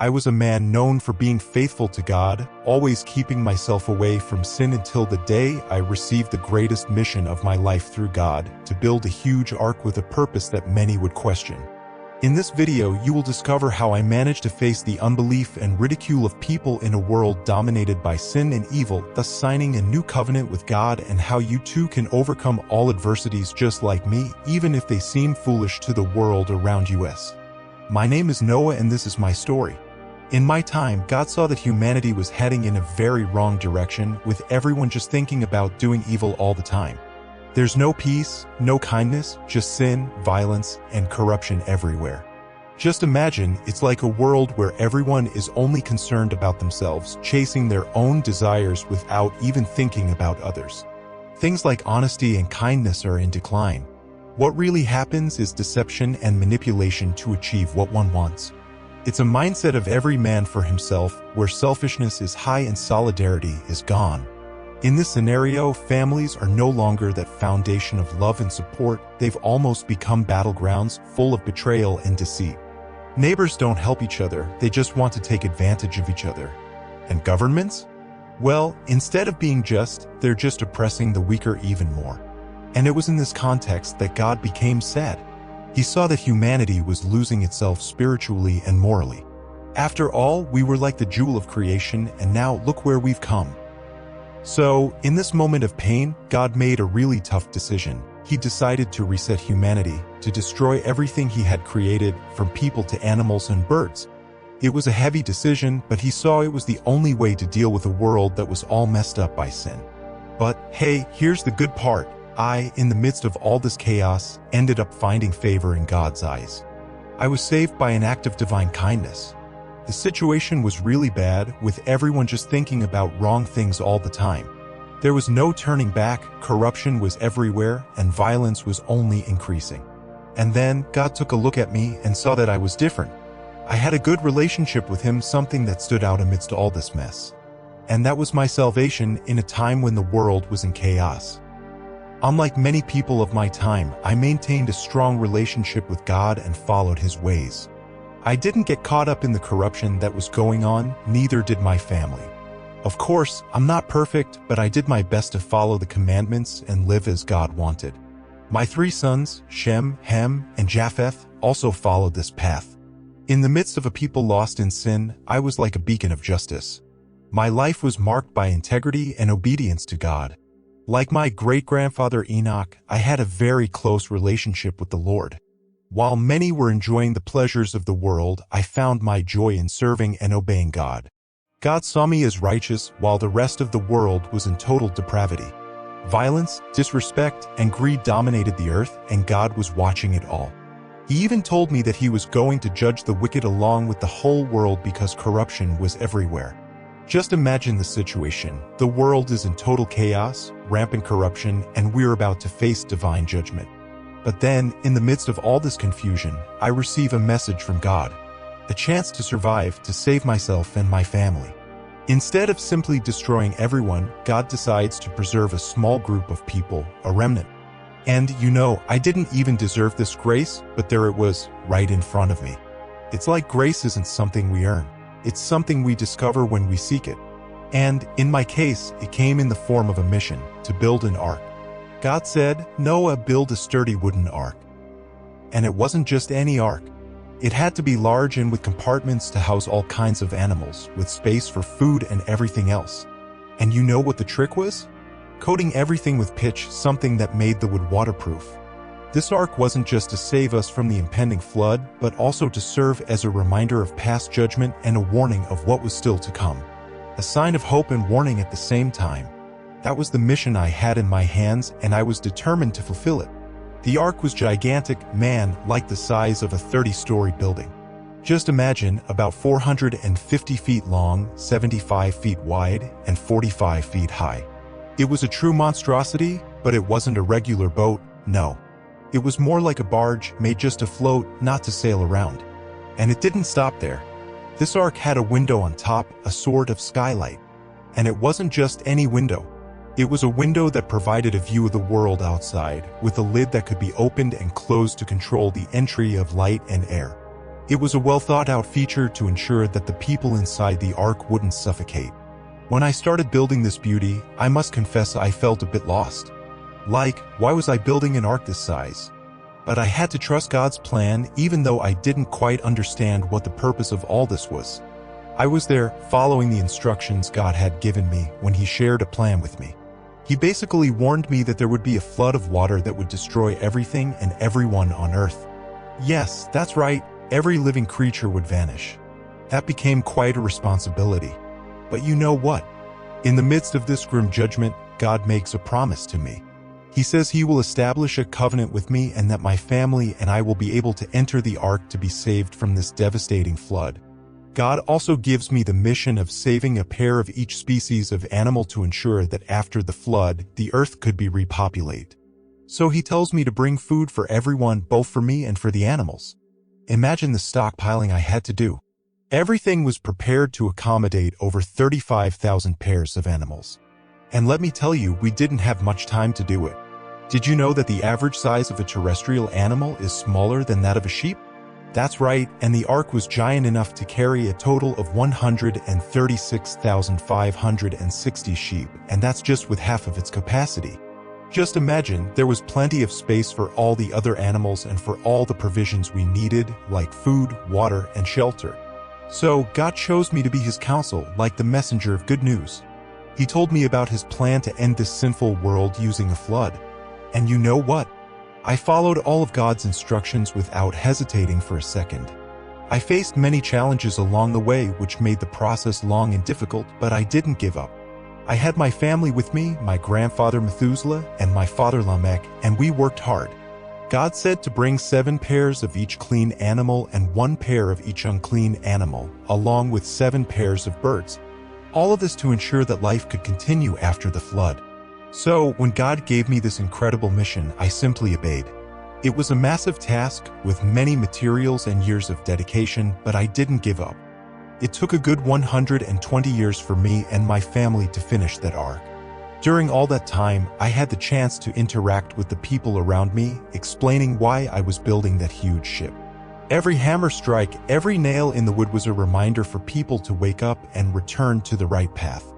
I was a man known for being faithful to God, always keeping myself away from sin until the day I received the greatest mission of my life through God, to build a huge ark with a purpose that many would question. In this video, you will discover how I managed to face the unbelief and ridicule of people in a world dominated by sin and evil, thus signing a new covenant with God, and how you too can overcome all adversities just like me, even if they seem foolish to the world around us. My name is Noah and this is my story. In my time, God saw that humanity was heading in a very wrong direction, with everyone just thinking about doing evil all the time. There's no peace, no kindness, just sin, violence, and corruption everywhere. Just imagine, it's like a world where everyone is only concerned about themselves, chasing their own desires without even thinking about others. Things like honesty and kindness are in decline. What really happens is deception and manipulation to achieve what one wants. It's a mindset of every man for himself, where selfishness is high and solidarity is gone. In this scenario, families are no longer that foundation of love and support. They've almost become battlegrounds full of betrayal and deceit. Neighbors don't help each other, they just want to take advantage of each other. And governments? Well, instead of being just, they're just oppressing the weaker even more. And it was in this context that God became sad. He saw that humanity was losing itself spiritually and morally. After all, we were like the jewel of creation, and now look where we've come. So, in this moment of pain, God made a really tough decision. He decided to reset humanity, to destroy everything he had created, from people to animals and birds. It was a heavy decision, but he saw it was the only way to deal with a world that was all messed up by sin. But hey, here's the good part. I, in the midst of all this chaos, ended up finding favor in God's eyes. I was saved by an act of divine kindness. The situation was really bad, with everyone just thinking about wrong things all the time. There was no turning back, corruption was everywhere, and violence was only increasing. And then, God took a look at me and saw that I was different. I had a good relationship with Him, something that stood out amidst all this mess. And that was my salvation in a time when the world was in chaos. Unlike many people of my time, I maintained a strong relationship with God and followed His ways. I didn't get caught up in the corruption that was going on, neither did my family. Of course, I'm not perfect, but I did my best to follow the commandments and live as God wanted. My 3 sons, Shem, Ham, and Japheth, also followed this path. In the midst of a people lost in sin, I was like a beacon of justice. My life was marked by integrity and obedience to God. Like my great-grandfather Enoch, I had a very close relationship with the Lord. While many were enjoying the pleasures of the world, I found my joy in serving and obeying God. God saw me as righteous, while the rest of the world was in total depravity. Violence, disrespect, and greed dominated the earth, and God was watching it all. He even told me that He was going to judge the wicked along with the whole world because corruption was everywhere. Just imagine the situation. The world is in total chaos, rampant corruption, and we're about to face divine judgment. But then, in the midst of all this confusion, I receive a message from God. A chance to survive, to save myself and my family. Instead of simply destroying everyone, God decides to preserve a small group of people, a remnant. And you know, I didn't even deserve this grace, but there it was, right in front of me. It's like grace isn't something we earn. It's something we discover when we seek it. And, in my case, it came in the form of a mission, to build an ark. God said, Noah, build a sturdy wooden ark. And it wasn't just any ark. It had to be large and with compartments to house all kinds of animals, with space for food and everything else. And you know what the trick was? Coating everything with pitch, something that made the wood waterproof. This ark wasn't just to save us from the impending flood, but also to serve as a reminder of past judgment and a warning of what was still to come. A sign of hope and warning at the same time. That was the mission I had in my hands, and I was determined to fulfill it. The ark was gigantic, man, like the size of a 30-story building. Just imagine, about 450 feet long, 75 feet wide, and 45 feet high. It was a true monstrosity, but it wasn't a regular boat, no. It was more like a barge, made just to float, not to sail around. And it didn't stop there. This ark had a window on top, a sort of skylight. And it wasn't just any window. It was a window that provided a view of the world outside, with a lid that could be opened and closed to control the entry of light and air. It was a well-thought-out feature to ensure that the people inside the ark wouldn't suffocate. When I started building this beauty, I must confess I felt a bit lost. Like, why was I building an ark this size? But I had to trust God's plan even though I didn't quite understand what the purpose of all this was. I was there, following the instructions God had given me when He shared a plan with me. He basically warned me that there would be a flood of water that would destroy everything and everyone on earth. Yes, that's right, every living creature would vanish. That became quite a responsibility. But you know what? In the midst of this grim judgment, God makes a promise to me. He says He will establish a covenant with me and that my family and I will be able to enter the ark to be saved from this devastating flood. God also gives me the mission of saving a pair of each species of animal to ensure that after the flood, the earth could be repopulated. So He tells me to bring food for everyone, both for me and for the animals. Imagine the stockpiling I had to do. Everything was prepared to accommodate over 35,000 pairs of animals. And let me tell you, we didn't have much time to do it. Did you know that the average size of a terrestrial animal is smaller than that of a sheep? That's right, and the ark was giant enough to carry a total of 136,560 sheep, and that's just with half of its capacity. Just imagine, there was plenty of space for all the other animals and for all the provisions we needed, like food, water, and shelter. So, God chose me to be His counsel, like the messenger of good news. He told me about His plan to end this sinful world using a flood. And you know what? I followed all of God's instructions without hesitating for a second. I faced many challenges along the way which made the process long and difficult, but I didn't give up. I had my family with me, my grandfather Methuselah and my father Lamech, and we worked hard. God said to bring 7 pairs of each clean animal and 1 pair of each unclean animal, along with 7 pairs of birds. All of this to ensure that life could continue after the flood. So, when God gave me this incredible mission, I simply obeyed. It was a massive task, with many materials and years of dedication, but I didn't give up. It took a good 120 years for me and my family to finish that ark. During all that time, I had the chance to interact with the people around me, explaining why I was building that huge ship. Every hammer strike, every nail in the wood was a reminder for people to wake up and return to the right path.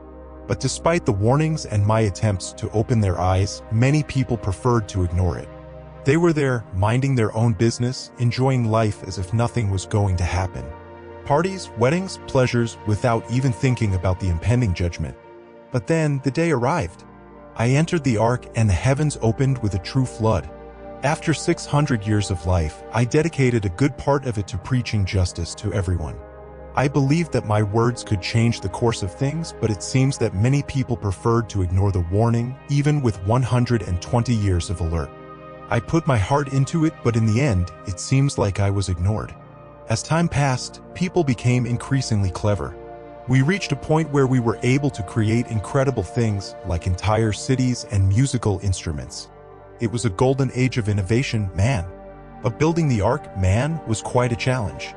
But despite the warnings and my attempts to open their eyes, many people preferred to ignore it. They were there, minding their own business, enjoying life as if nothing was going to happen. Parties, weddings, pleasures, without even thinking about the impending judgment. But then, the day arrived. I entered the ark and the heavens opened with a true flood. After 600 years of life, I dedicated a good part of it to preaching justice to everyone. I believed that my words could change the course of things, but it seems that many people preferred to ignore the warning, even with 120 years of alert. I put my heart into it, but in the end, it seems like I was ignored. As time passed, people became increasingly clever. We reached a point where we were able to create incredible things, like entire cities and musical instruments. It was a golden age of innovation, man. But building the ark, man, was quite a challenge.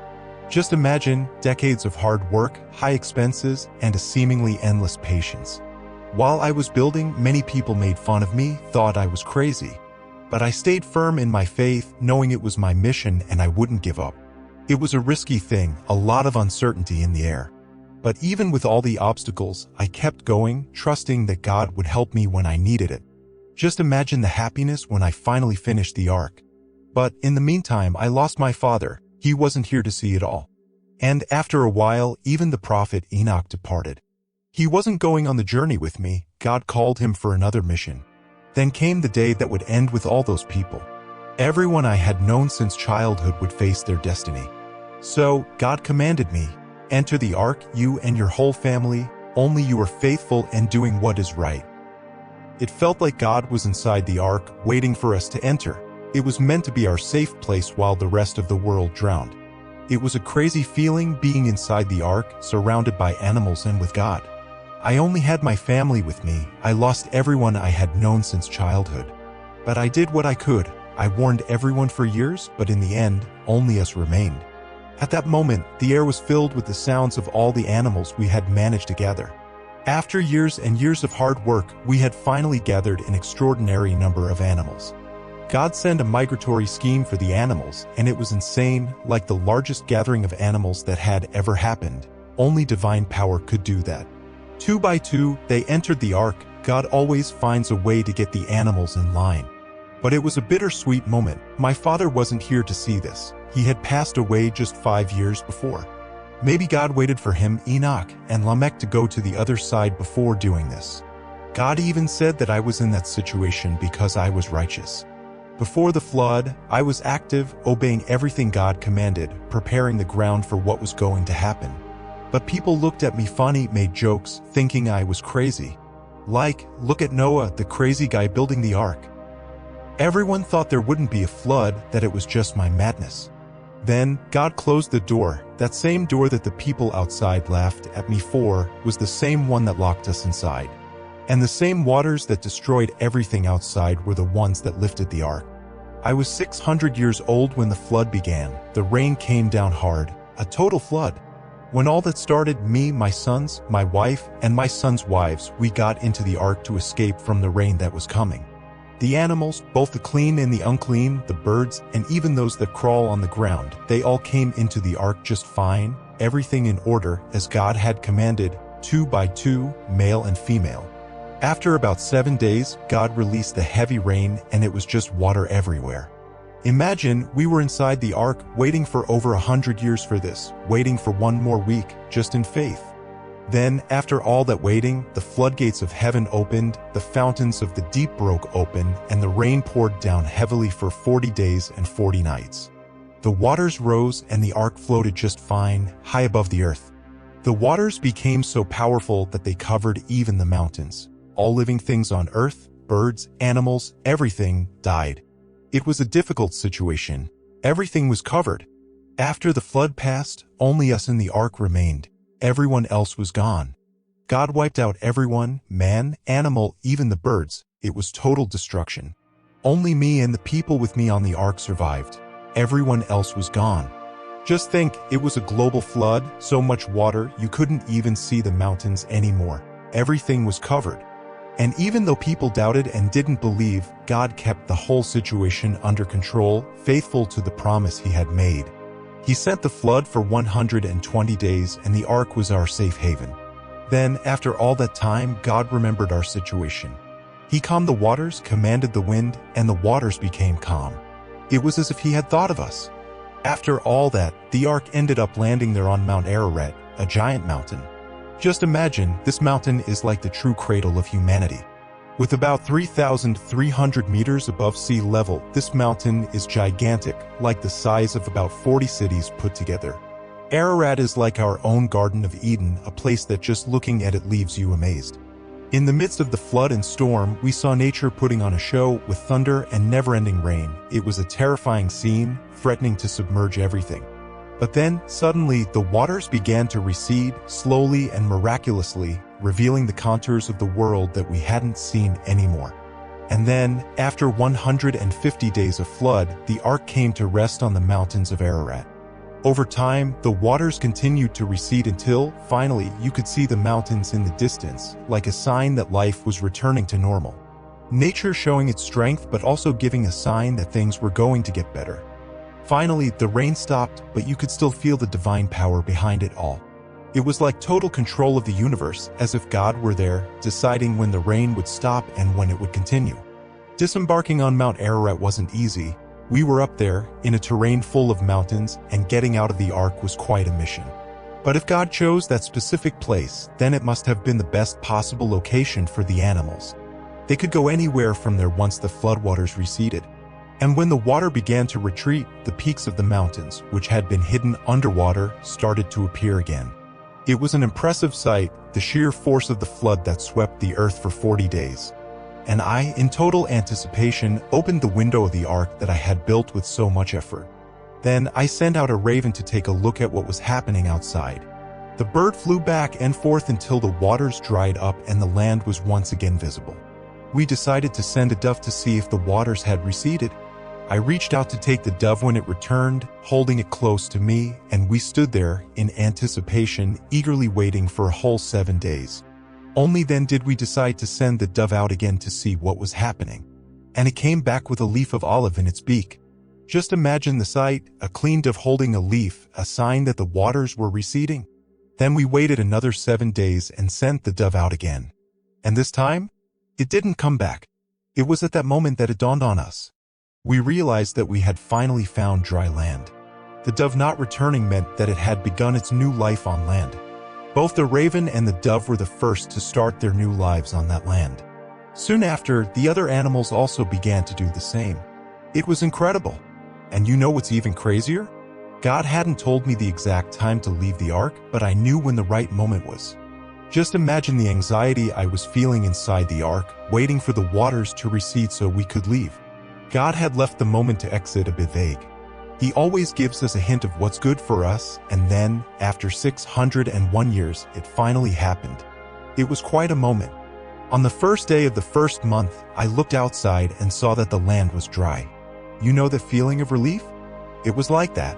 Just imagine decades of hard work, high expenses, and a seemingly endless patience. While I was building, many people made fun of me, thought I was crazy. But I stayed firm in my faith, knowing it was my mission and I wouldn't give up. It was a risky thing, a lot of uncertainty in the air. But even with all the obstacles, I kept going, trusting that God would help me when I needed it. Just imagine the happiness when I finally finished the ark. But in the meantime, I lost my father. He wasn't here to see it all. And after a while, even the prophet Enoch departed. He wasn't going on the journey with me. God called him for another mission. Then came the day that would end with all those people. Everyone I had known since childhood would face their destiny. So, God commanded me, enter the ark, you and your whole family, only you are faithful and doing what is right. It felt like God was inside the ark, waiting for us to enter. It was meant to be our safe place while the rest of the world drowned. It was a crazy feeling being inside the ark, surrounded by animals and with God. I only had my family with me. I lost everyone I had known since childhood. But I did what I could. I warned everyone for years, but in the end, only us remained. At that moment, the air was filled with the sounds of all the animals we had managed to gather. After years and years of hard work, we had finally gathered an extraordinary number of animals. God sent a migratory scheme for the animals, and it was insane, like the largest gathering of animals that had ever happened. Only divine power could do that. 2 by 2, they entered the ark. God always finds a way to get the animals in line. But it was a bittersweet moment. My father wasn't here to see this. He had passed away just 5 years before. Maybe God waited for him, Enoch, and Lamech to go to the other side before doing this. God even said that I was in that situation because I was righteous. Before the flood, I was active, obeying everything God commanded, preparing the ground for what was going to happen. But people looked at me funny, made jokes, thinking I was crazy. Like, look at Noah, the crazy guy building the ark. Everyone thought there wouldn't be a flood, that it was just my madness. Then, God closed the door. That same door that the people outside laughed at me for was the same one that locked us inside. And the same waters that destroyed everything outside were the ones that lifted the ark. I was 600 years old when the flood began. The rain came down hard, a total flood. When all that started, me, my sons, my wife, and my sons' wives, we got into the ark to escape from the rain that was coming. The animals, both the clean and the unclean, the birds, and even those that crawl on the ground, they all came into the ark just fine, everything in order, as God had commanded, 2 by 2, male and female. After about 7 days, God released the heavy rain, and it was just water everywhere. Imagine, we were inside the ark, waiting for over 100 years for this, waiting for one more week, just in faith. Then, after all that waiting, the floodgates of heaven opened, the fountains of the deep broke open, and the rain poured down heavily for 40 days and 40 nights. The waters rose, and the ark floated just fine, high above the earth. The waters became so powerful that they covered even the mountains. All living things on earth, birds, animals, everything, died. It was a difficult situation. Everything was covered. After the flood passed, only us in the ark remained. Everyone else was gone. God wiped out everyone, man, animal, even the birds. It was total destruction. Only me and the people with me on the ark survived. Everyone else was gone. Just think, it was a global flood, so much water you couldn't even see the mountains anymore. Everything was covered. And even though people doubted and didn't believe, God kept the whole situation under control, faithful to the promise he had made. He sent the flood for 120 days, and the ark was our safe haven. Then, after all that time, God remembered our situation. He calmed the waters, commanded the wind, and the waters became calm. It was as if he had thought of us. After all that, the ark ended up landing there on Mount Ararat, a giant mountain. Just imagine, this mountain is like the true cradle of humanity. With about 3,300 meters above sea level, this mountain is gigantic, like the size of about 40 cities put together. Ararat is like our own Garden of Eden, a place that just looking at it leaves you amazed. In the midst of the flood and storm, we saw nature putting on a show with thunder and never-ending rain. It was a terrifying scene, threatening to submerge everything. But then, suddenly, the waters began to recede, slowly and miraculously, revealing the contours of the world that we hadn't seen anymore. And then, after 150 days of flood, the ark came to rest on the mountains of Ararat. Over time, the waters continued to recede until, finally, you could see the mountains in the distance, like a sign that life was returning to normal. Nature showing its strength but also giving a sign that things were going to get better. Finally, the rain stopped, but you could still feel the divine power behind it all. It was like total control of the universe, as if God were there, deciding when the rain would stop and when it would continue. Disembarking on Mount Ararat wasn't easy. We were up there, in a terrain full of mountains, and getting out of the ark was quite a mission. But if God chose that specific place, then it must have been the best possible location for the animals. They could go anywhere from there once the floodwaters receded. And when the water began to retreat, the peaks of the mountains, which had been hidden underwater, started to appear again. It was an impressive sight, the sheer force of the flood that swept the earth for 40 days. And I, in total anticipation, opened the window of the ark that I had built with so much effort. Then I sent out a raven to take a look at what was happening outside. The bird flew back and forth until the waters dried up and the land was once again visible. We decided to send a dove to see if the waters had receded. I reached out to take the dove when it returned, holding it close to me, and we stood there, in anticipation, eagerly waiting for a whole 7 days. Only then did we decide to send the dove out again to see what was happening. and it came back with a leaf of olive in its beak. Just imagine the sight, a clean dove holding a leaf, a sign that the waters were receding. Then we waited another 7 days and sent the dove out again. And this time, it didn't come back. It was at that moment that it dawned on us. We realized that we had finally found dry land. The dove not returning meant that it had begun its new life on land. Both the raven and the dove were the first to start their new lives on that land. Soon after, the other animals also began to do the same. It was incredible. And you know what's even crazier? God hadn't told me the exact time to leave the ark, but I knew when the right moment was. Just imagine the anxiety I was feeling inside the ark, waiting for the waters to recede so we could leave. God had left the moment to exit a bit vague. He always gives us a hint of what's good for us, and then, after 601 years, it finally happened. It was quite a moment. On the first day of the first month, I looked outside and saw that the land was dry. You know the feeling of relief? It was like that.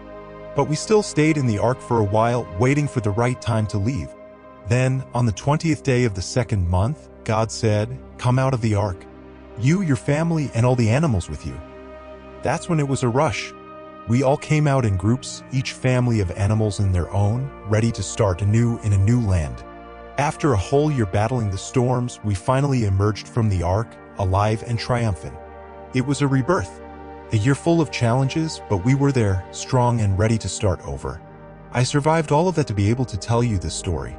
But we still stayed in the ark for a while, waiting for the right time to leave. Then, on the 20th day of the second month, God said, "Come out of the ark. You, your family, and all the animals with you." That's when it was a rush. We all came out in groups, each family of animals in their own, ready to start anew in a new land. After a whole year battling the storms, we finally emerged from the ark, alive and triumphant. It was a rebirth. A year full of challenges, but we were there, strong and ready to start over. I survived all of that to be able to tell you this story.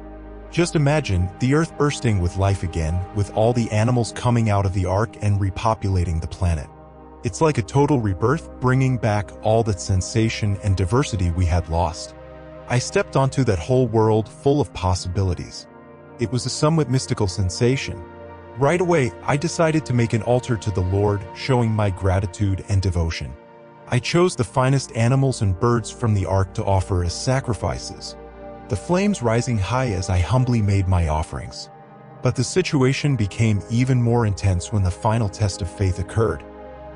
Just imagine the earth bursting with life again, with all the animals coming out of the ark and repopulating the planet. It's like a total rebirth, bringing back all that sensation and diversity we had lost. I stepped onto that whole world full of possibilities. It was a somewhat mystical sensation. Right away, I decided to make an altar to the Lord, showing my gratitude and devotion. I chose the finest animals and birds from the ark to offer as sacrifices, the flames rising high as I humbly made my offerings. But the situation became even more intense when the final test of faith occurred.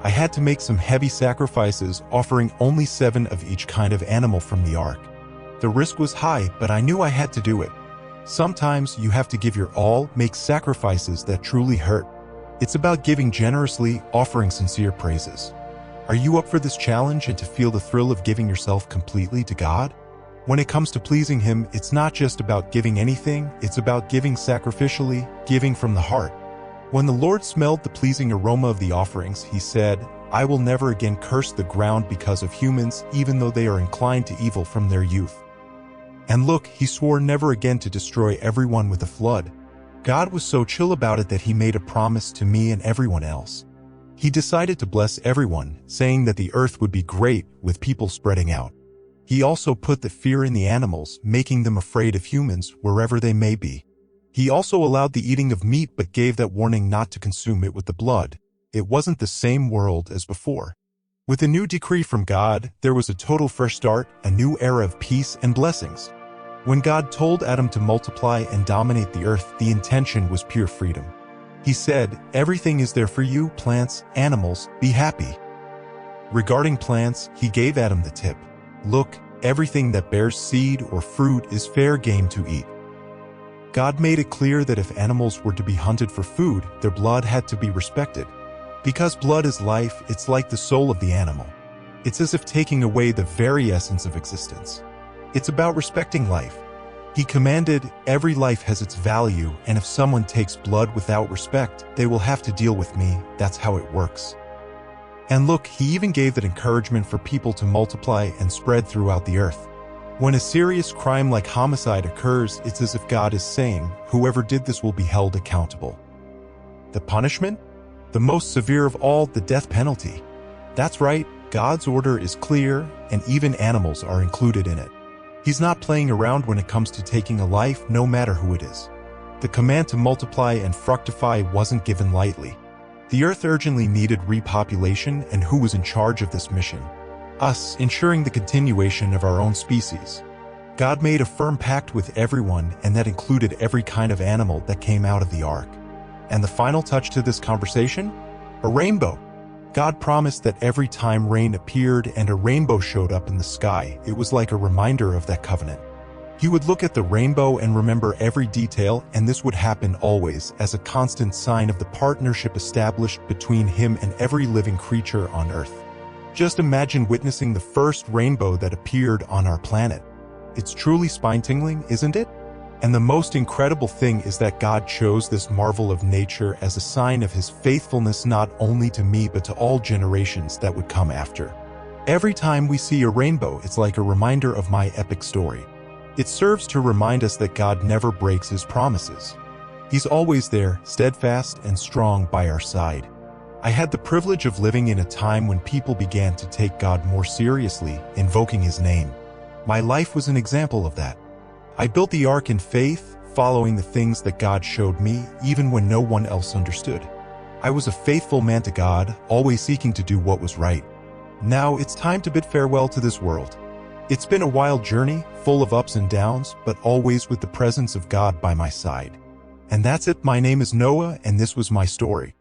I had to make some heavy sacrifices, offering only 7 of each kind of animal from the ark. The risk was high, but I knew I had to do it. Sometimes you have to give your all, make sacrifices that truly hurt. It's about giving generously, offering sincere praises. Are you up for this challenge and to feel the thrill of giving yourself completely to God? When it comes to pleasing Him, it's not just about giving anything, it's about giving sacrificially, giving from the heart. When the Lord smelled the pleasing aroma of the offerings, He said, "I will never again curse the ground because of humans, even though they are inclined to evil from their youth." And look, He swore never again to destroy everyone with a flood. God was so chill about it that He made a promise to me and everyone else. He decided to bless everyone, saying that the earth would be great, with people spreading out. He also put the fear in the animals, making them afraid of humans wherever they may be. He also allowed the eating of meat but gave that warning not to consume it with the blood. It wasn't the same world as before. With a new decree from God, there was a total fresh start, a new era of peace and blessings. When God told Adam to multiply and dominate the earth, the intention was pure freedom. He said, "Everything is there for you, plants, animals, be happy." Regarding plants, He gave Adam the tip. Look, everything that bears seed or fruit is fair game to eat. God made it clear that if animals were to be hunted for food, their blood had to be respected. Because blood is life, it's like the soul of the animal. It's as if taking away the very essence of existence. It's about respecting life. He commanded, "Every life has its value, and if someone takes blood without respect, they will have to deal with me. That's how it works." And look, He even gave that encouragement for people to multiply and spread throughout the earth. When a serious crime like homicide occurs, it's as if God is saying, whoever did this will be held accountable. The punishment? The most severe of all, the death penalty. That's right, God's order is clear, and even animals are included in it. He's not playing around when it comes to taking a life, no matter who it is. The command to multiply and fructify wasn't given lightly. The earth urgently needed repopulation, and who was in charge of this mission? Us, ensuring the continuation of our own species. God made a firm pact with everyone, and that included every kind of animal that came out of the ark. And the final touch to this conversation? A rainbow. God promised that every time rain appeared and a rainbow showed up in the sky, it was like a reminder of that covenant. He would look at the rainbow and remember every detail, and this would happen always as a constant sign of the partnership established between him and every living creature on Earth. Just imagine witnessing the first rainbow that appeared on our planet. It's truly spine-tingling, isn't it? And the most incredible thing is that God chose this marvel of nature as a sign of his faithfulness not only to me but to all generations that would come after. Every time we see a rainbow, it's like a reminder of my epic story. It serves to remind us that God never breaks his promises. He's always there, steadfast and strong by our side. I had the privilege of living in a time when people began to take God more seriously, invoking his name. My life was an example of that. I built the ark in faith, following the things that God showed me, even when no one else understood. I was a faithful man to God, always seeking to do what was right. Now it's time to bid farewell to this world. It's been a wild journey, full of ups and downs, but always with the presence of God by my side. And that's it. My name is Noah, and this was my story.